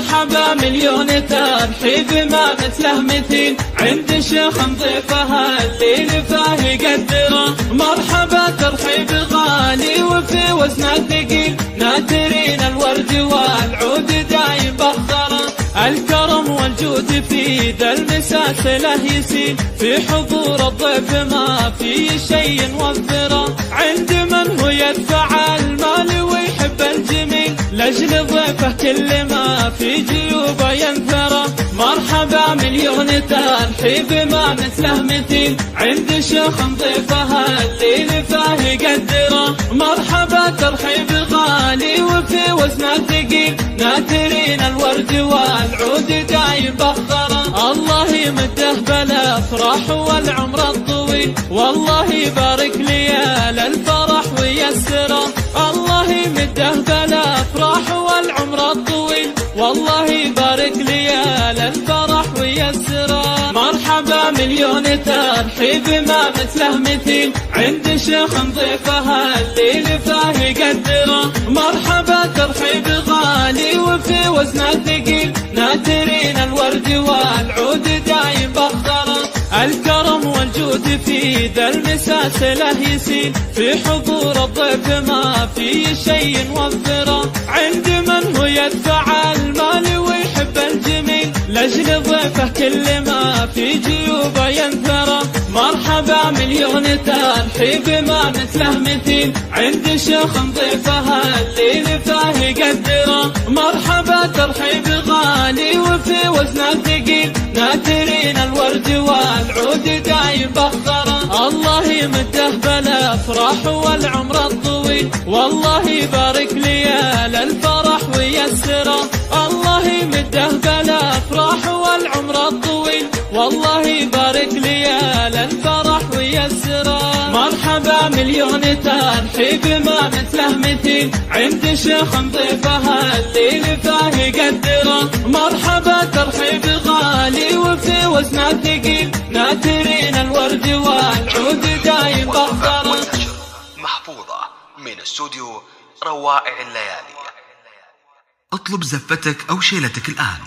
مرحبا مليون ترحيب ما مثله مثيل، عند شيخ نضيفها الليل فاه يقدره. مرحبا ترحيب غالي وفي وزنه ثقيل، ناثرين الورد والعود دايم بخره. الكرم والجود في ذا المساس له يسيل، في حضور الضيف ما في شيء نوفره. عند من هو يدفع المال ويحب الجميل، لاجل ضيفه كل ما في جيوبه ينثره. مرحبا مليون ترحيب ما مثله مثيل، عند شيخ نضيفها الليل فاه يقدره. مرحبا ترحيب غالي وفي وزنه ثقيل، ناثرين الورد والعود دايم بخره. الله يمده بالافراح والعمر الطويل، والله يبارك ليال الفرح ويسره. الله يمده بالافراح والعمر الطويل، والله يبارك ليال الفرح ويسره. مرحبا مليون ترحيب ما مثله مثيل، عند شيخ نضيفها الليل فاه يقدره. مرحبا ترحيب غالي وفي وزنه ثقيل، ناثرين الورد والعود دايم بخره. الكرم والجود في ذا المساس له يسيل، في حضور الضيف ما في شيء نوفره. عند من هو يدفع المال ويحب الجميل، لاجل ضيفه كل ما في جيوبه ينثره. مرحبا مليون ترحيب ما مثله مثيل، عند شيخ نضيفها الليل فاه يقدره. مرحبا ترحيب غالي وفي وزنه ثقيل، ناثرين الورد والعود دايم بخره. الله يمده بالافراح والعمر الطويل، والله يبارك ليال الفرح ويسره. الله يمده بالافراح والعمر الطويل، والله يبارك ليال الفرح ويسره. مرحبا مليون ترحيب ما مثله مثيل، عند شيخ نضيفها الليل فاه يقدره. مرحبا ترحيب غالي وفي وزنه ثقيل، ناثرين الورد والعود دايم بخره. محفوظة من استوديو روائع الليالي. اطلب زفتك أو شيلتك الآن